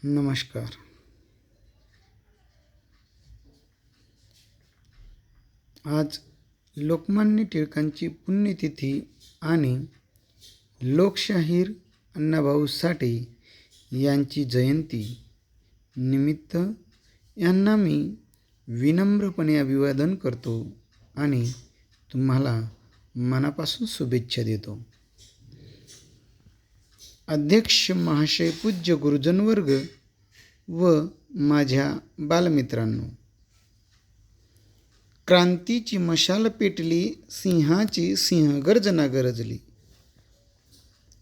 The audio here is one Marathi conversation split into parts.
नमस्कार. आज लोकमान्य टिळकांची पुण्यतिथी आणि लोकशाहीर अण्णाभाऊ साठे यांची जयंती निमित्त यांना मी विनम्रपणे अभिवादन करतो आणि तुम्हाला मनापासून शुभेच्छा देतो. अध्यक्ष महाशय, पूज्य गुरुजनवर्ग व माझ्या बालमित्रांनो, क्रांतीची मशाल पेटली, सिंहाची सिंहगर्जना गरजली.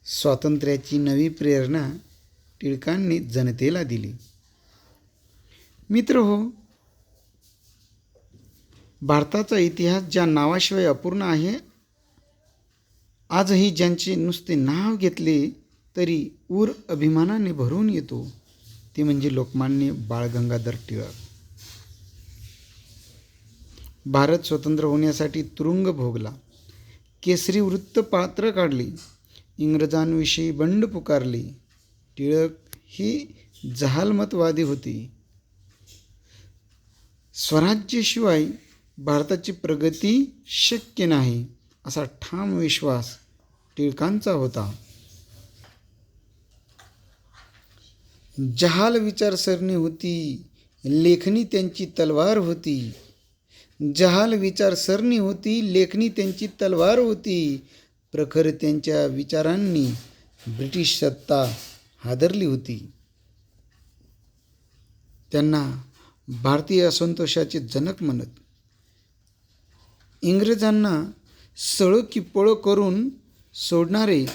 स्वातंत्र्याची नवी प्रेरणा टिळकांनी जनतेला दिली. मित्रहो, भारताचा इतिहास ज्या नावाशिवाय अपूर्ण आहे, आजही ज्यांचे नुसते नाव घेतले तरी ऊर अभिमानाने भरून येतो, ते म्हणजे लोकमान्य बाळ गंगाधर टिळक. भारत स्वतंत्र होण्यासाठी तुरुंग भोगला, केसरी वृत्तपात्र काढली, इंग्रजांविषयी बंड पुकारली. टिळक ही जहालमतवादी होती. स्वराज्याशिवाय भारताची प्रगती शक्य नाही असा ठाम विश्वास टिळकांचा होता. जहाल विचारसरणी होती, लेखणी त्यांची तलवार होती. जहाल विचारसरणी होती, लेखणी त्यांची तलवार होती. प्रखर त्यांच्या विचारांनी ब्रिटिश सत्ता हादरली होती. त्यांना भारतीय असंतोषाचे जनक म्हणत. इंग्रजांना सळो की पळो करून सोडणारे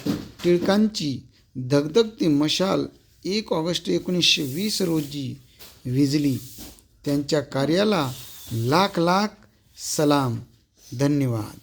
टिळकांची धगधगती मशाल 1 ऑगस्ट 1920 रोजी विझली. त्यांच्या कार्याला लाख लाख सलाम. धन्यवाद.